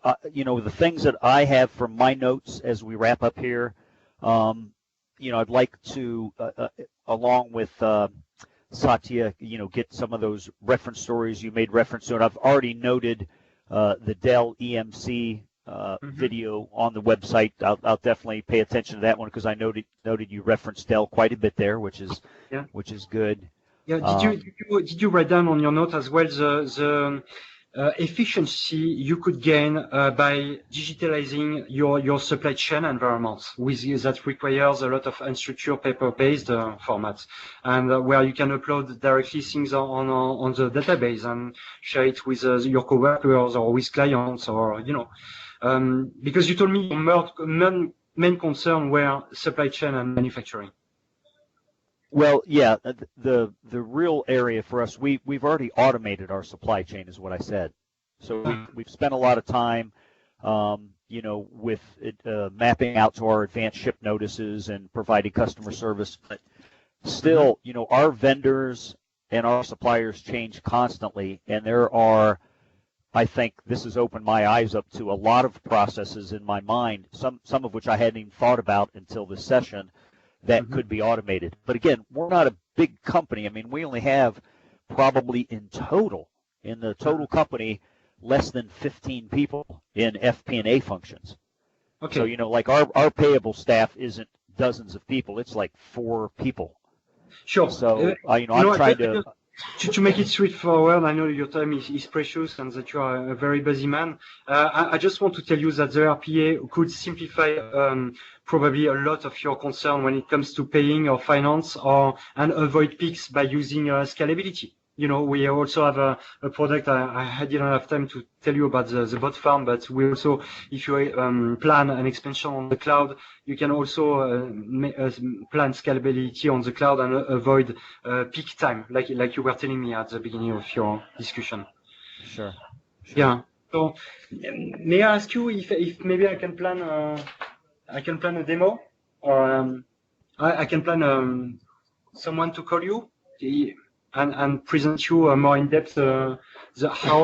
The things that I have from my notes as we wrap up here, I'd like to, along with Satya, get some of those reference stories you made reference to. And I've already noted the Dell EMC video on the website. I'll definitely pay attention to that one because I noted you referenced Dell quite a bit there, which is good. Yeah. Did you write down on your note as well the efficiency you could gain by digitalizing your supply chain environments that requires a lot of unstructured paper-based formats, and where you can upload directly things on the database and share it with your coworkers or with clients, or because you told me your main concern were supply chain and manufacturing. Well, yeah, the real area for us, we've already automated our supply chain, is what I said. So we've spent a lot of time, with it, mapping out to our advanced ship notices and providing customer service. But still, our vendors and our suppliers change constantly, and there are, I think this has opened my eyes up to a lot of processes in my mind, some of which I hadn't even thought about until this session, that could be automated. But again, we're not a big company. I mean, we only have probably in the total company, less than 15 people in FP&A functions. Okay. So, like our payable staff isn't dozens of people. It's like 4 people. Sure. So, I'm trying to... To make it straightforward, I know your time is precious and that you are a very busy man. I just want to tell you that the RPA could simplify probably a lot of your concern when it comes to paying or finance and avoid peaks by using scalability. We also have a product. I didn't have time to tell you about the bot farm, but we also, if you plan an expansion on the cloud, you can also plan scalability on the cloud and avoid peak time, like you were telling me at the beginning of your discussion. Sure. Yeah. So, may I ask you if maybe I can plan a demo, or I can plan someone to call you and present you more in depth how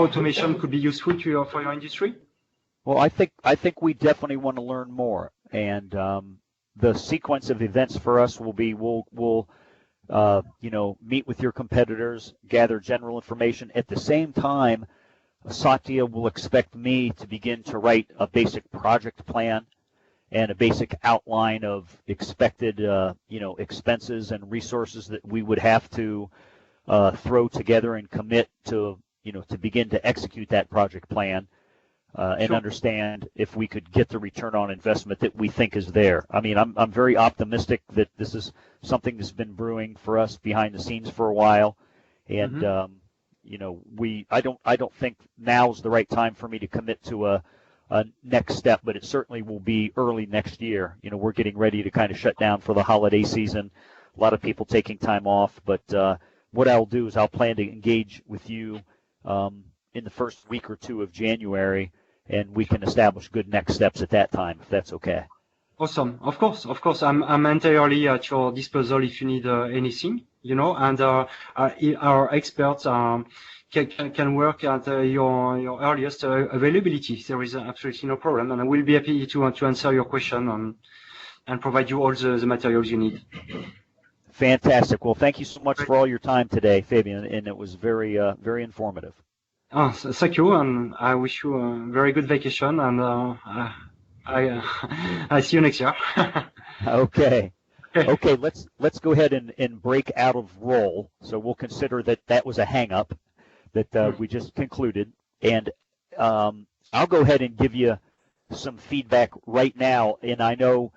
automation could be useful for your industry? Well, I think we definitely want to learn more, and the sequence of events for us will be we'll meet with your competitors, gather general information. At the same time, Satya will expect me to begin to write a basic project plan and a basic outline of expected expenses and resources that we would have to throw together and commit to begin to execute that project plan, and understand if we could get the return on investment that we think is there. I mean, I'm very optimistic that this is something that's been brewing for us behind the scenes for a while, and I don't think now's the right time for me to commit to a next step, but it certainly will be early next year. We're getting ready to kind of shut down for the holiday season. A lot of people taking time off, but what I'll do is I'll plan to engage with you in the first week or 2 of January, and we can establish good next steps at that time, if that's okay. Awesome. Of course. I'm entirely at your disposal if you need anything, and our experts can work at your earliest availability. There is absolutely no problem, and I will be happy to answer your question and provide you all the materials you need. Fantastic. Well, thank you so much for all your time today, Fabian, and it was very, very informative. Thank you, and I wish you a very good vacation, and I see you next year. Okay. Okay, let's go ahead and break out of roll. So we'll consider that was a hang-up that we just concluded, and I'll go ahead and give you some feedback right now, and I know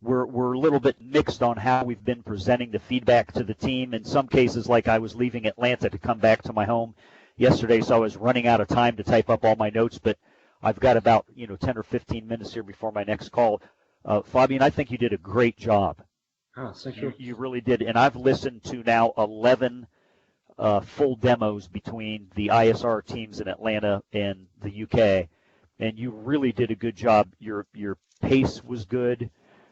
we're a little bit mixed on how we've been presenting the feedback to the team. In some cases, like I was leaving Atlanta to come back to my home yesterday, so I was running out of time to type up all my notes, but I've got about 10 or 15 minutes here before my next call. Fabian, I think you did a great job. Oh, thank you. You really did, and I've listened to now 11 full demos between the ISR teams in Atlanta and the UK, and you really did a good job. Your pace was good.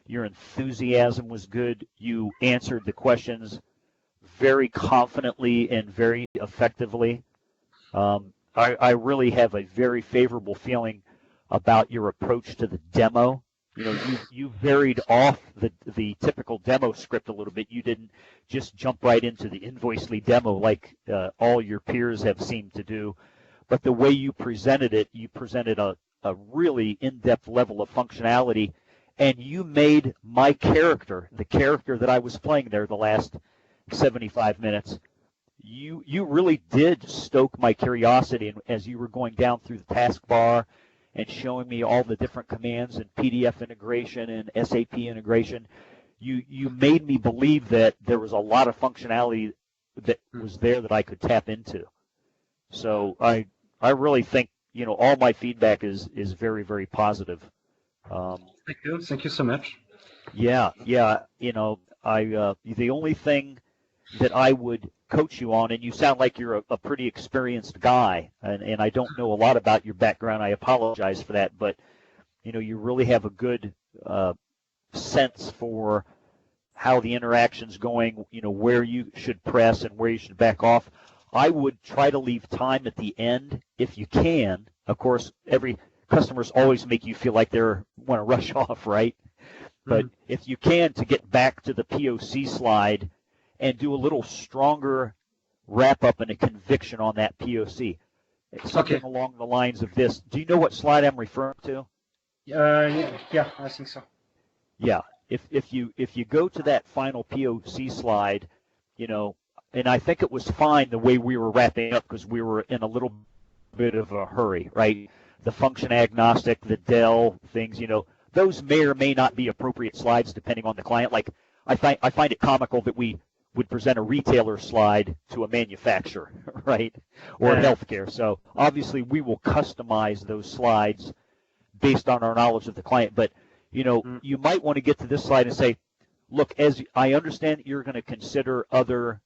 Your enthusiasm was good. You answered the questions very confidently and very effectively. I really have a very favorable feeling about your approach to the demo. You know, you varied off the typical demo script a little bit. You didn't just jump right into the Invoicely demo like all your peers have seemed to do. But the way you presented it, you presented a really in-depth level of functionality, and you made my character, the character that I was playing there the last 75 minutes, you really did stoke my curiosity as you were going down through the taskbar and showing me all the different commands and PDF integration and SAP integration. You made me believe that there was a lot of functionality that was there that I could tap into. So I really think, you know, all my feedback is very, very positive. Thank you so much. Yeah. You know, the only thing that I would coach you on, and you sound like you're a pretty experienced guy, and I don't know a lot about your background. I apologize for that, but you know, you really have a good sense for how the interaction's going, you know, where you should press and where you should back off. I would try to leave time at the end if you can. Of course, every customers always make you feel like they want to rush off, right? But if you can, to get back to the POC slide and do a little stronger wrap-up and a conviction on that POC. Something along the lines of this. Do you know what slide I'm referring to? Yeah, I think so. Yeah. If you go to that final POC slide, you know, and I think it was fine the way we were wrapping up because we were in a little bit of a hurry, right? The function agnostic, the Dell things, you know, those may or may not be appropriate slides depending on the client. Like I find it comical that we would present a retailer slide to a manufacturer, right? Or healthcare. So obviously we will customize those slides based on our knowledge of the client. But, you know, you might want to get to this slide and say, look, as I understand you're going to consider other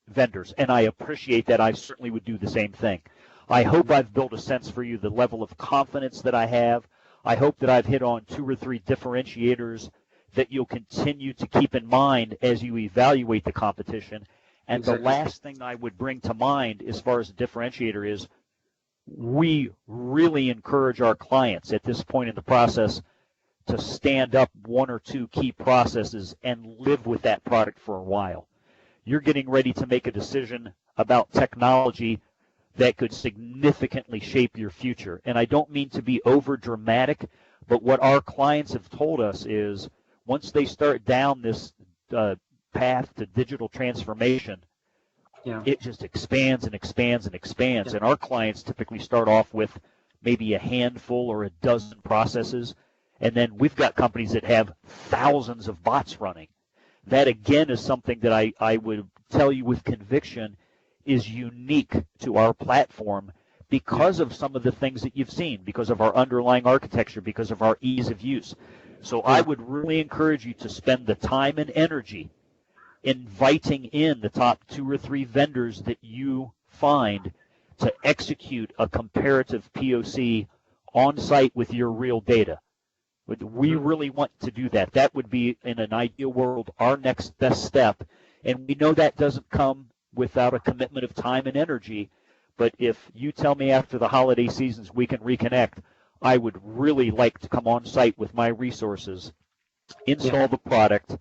vendors, and I appreciate that. I certainly would do the same thing. I hope I've built a sense for you, the level of confidence that I have. I hope that I've hit on 2 or 3 differentiators that you'll continue to keep in mind as you evaluate the competition. And the last thing I would bring to mind as far as a differentiator is we really encourage our clients at this point in the process to stand up 1 or 2 key processes and live with that product for a while. You're getting ready to make a decision about technology that could significantly shape your future. And I don't mean to be over dramatic, but what our clients have told us is once they start down this path to digital transformation, it just expands and expands and expands. And our clients typically start off with maybe a handful or a dozen processes. And then we've got companies that have thousands of bots running. That, again, is something that I would tell you with conviction is unique to our platform because of some of the things that you've seen, because of our underlying architecture, because of our ease of use. So I would really encourage you to spend the time and energy inviting in the top 2 or 3 vendors that you find to execute a comparative POC on site with your real data. We really want to do that. That would be, in an ideal world, our next best step. And we know that doesn't come without a commitment of time and energy. But if you tell me after the holiday seasons we can reconnect, I would really like to come on site with my resources, install the product,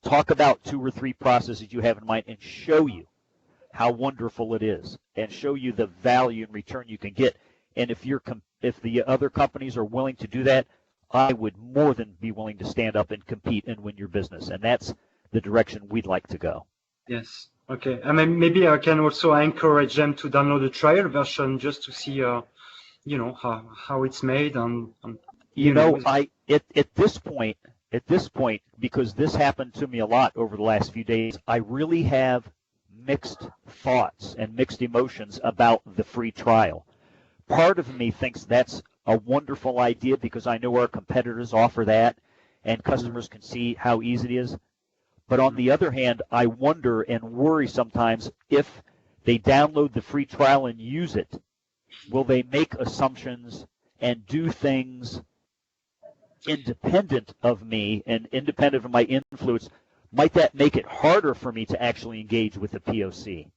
talk about 2 or 3 processes you have in mind, and show you how wonderful it is, and show you the value and return you can get. And if the other companies are willing to do that, I would more than be willing to stand up and compete and win your business. And that's the direction we'd like to go. Yes. Okay. I mean, maybe I can also encourage them to download the trial version just to see, you know, how it's made. At this point, because this happened to me a lot over the last few days, I really have mixed thoughts and mixed emotions about the free trial. Part of me thinks that's a wonderful idea because I know our competitors offer that and customers can see how easy it is. But on the other hand, I wonder and worry sometimes if they download the free trial and use it, will they make assumptions and do things independent of me and independent of my influence? Might that make it harder for me to actually engage with the POC?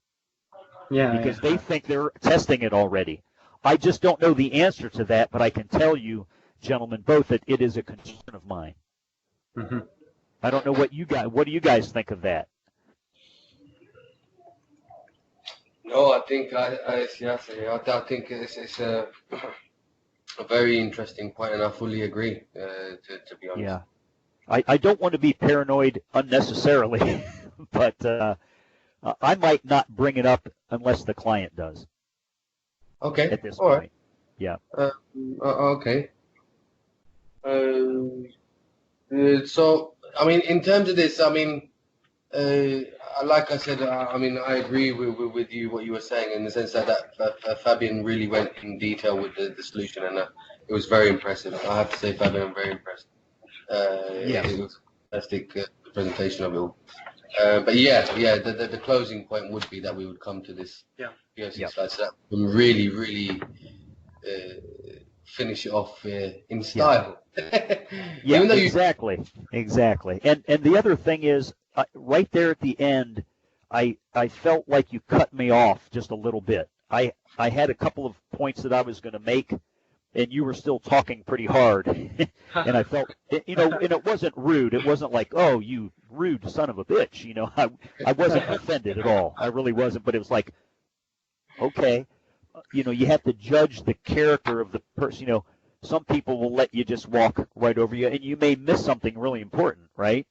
Yeah. Because they think they're testing it already. I just don't know the answer to that, but I can tell you, gentlemen, both that it is a concern of mine. Mm-hmm. I don't know what do you guys think of that? No, I think I think it's a very interesting point, and I fully agree. To be honest. Yeah, I don't want to be paranoid unnecessarily, but I might not bring it up unless the client does. Okay. At this All point, right. yeah. Okay. So, I mean, in terms of this, I mean, like I said, I mean, I agree with you what you were saying in the sense that Fabian really went in detail with the solution, and it was very impressive. I have to say, Fabian, I'm very impressed. Yes. It was a fantastic presentation of it all. But the closing point would be that we would come to this POC slide, so that we can really finish it off in style. Yeah, Even though exactly. And the other thing is, right there at the end, I felt like you cut me off just a little bit. I had a couple of points that I was going to make, and you were still talking pretty hard. And I felt, and it wasn't rude. It wasn't like, oh, you rude son of a bitch. I wasn't offended at all. I really wasn't. But it was like, okay, you have to judge the character of the person. Some people will let you just walk right over you, and you may miss something really important, right?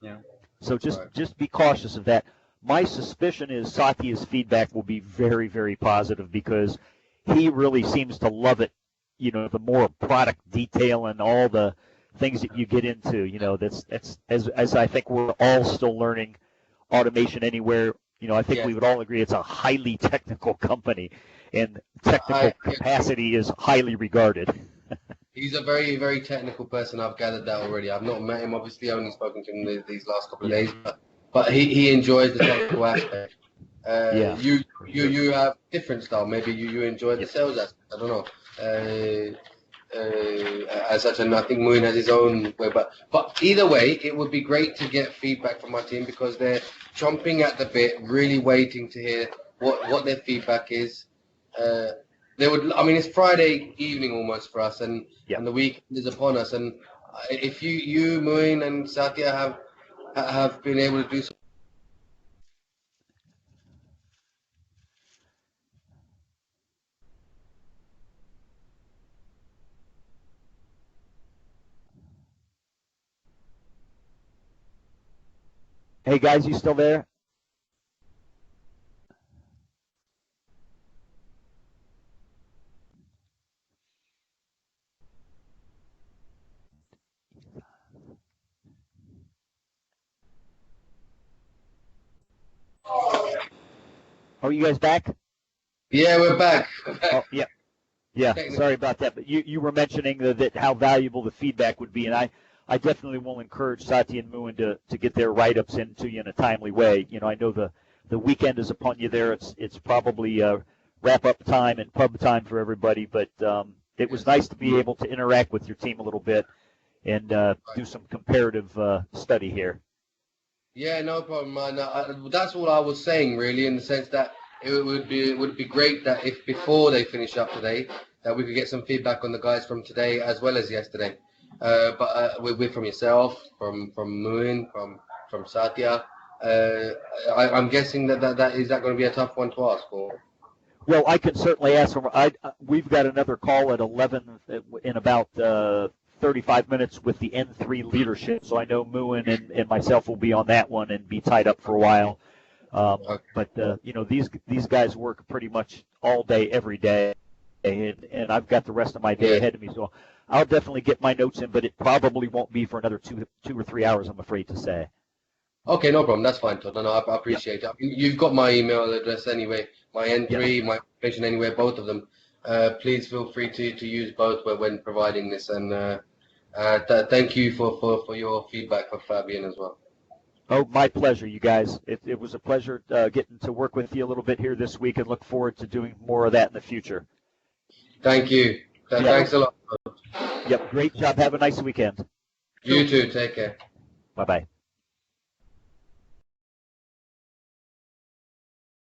Yeah. So just be cautious of that. My suspicion is Satya's feedback will be very, very positive because he really seems to love it. The more product detail and all the things that you get into. That's as I think we're all still learning Automation Anywhere. I think we would all agree it's a highly technical company, and technical capacity is highly regarded. He's a very, very technical person. I've gathered that already. I've not met him, obviously. I've only spoken to him these last couple of days. But he enjoys the technical aspect. You have different style. Maybe you enjoy the sales aspect. I don't know. As such, and I think Moon has his own way. But either way, it would be great to get feedback from our team because they're chomping at the bit, really waiting to hear what their feedback is. It's Friday evening almost for us, and the weekend is upon us. And if you, Moin, and Satya have been able to do so. Hey guys, you still there? Are you guys back? Yeah, we're back. Oh, yeah. Yeah, sorry about that. But you were mentioning that how valuable the feedback would be, and I definitely will encourage Satya and Moon to get their write-ups into you in a timely way. I know the weekend is upon you there. It's probably wrap-up time and pub time for everybody, but it was nice to be able to interact with your team a little bit and do some comparative study here. Yeah, no problem, man. That's all I was saying, really, in the sense that it would be great that if before they finish up today, that we could get some feedback on the guys from today as well as yesterday. But with from yourself, from Moon, from Satya. I'm guessing that is that going to be a tough one to ask for. Well, I can certainly ask them. We've got another call at 11 in about 35 minutes with the N3 leadership, so I know Moon and myself will be on that one and be tied up for a while. But these guys work pretty much all day, every day, and I've got the rest of my day ahead of me, so I'll definitely get my notes in, but it probably won't be for another 2 or 3 hours, I'm afraid to say. Okay, no problem. That's fine, Todd. No, I appreciate it. I mean, you've got my email address anyway, my N3, my Automation Anywhere, both of them. Please feel free to use both when providing this, and thank you for your feedback for Fabian as well. Oh, my pleasure, you guys. It was a pleasure getting to work with you a little bit here this week, and look forward to doing more of that in the future. Thank you. Thanks a lot. Yep, great job. Have a nice weekend. You too. Take care. Bye-bye.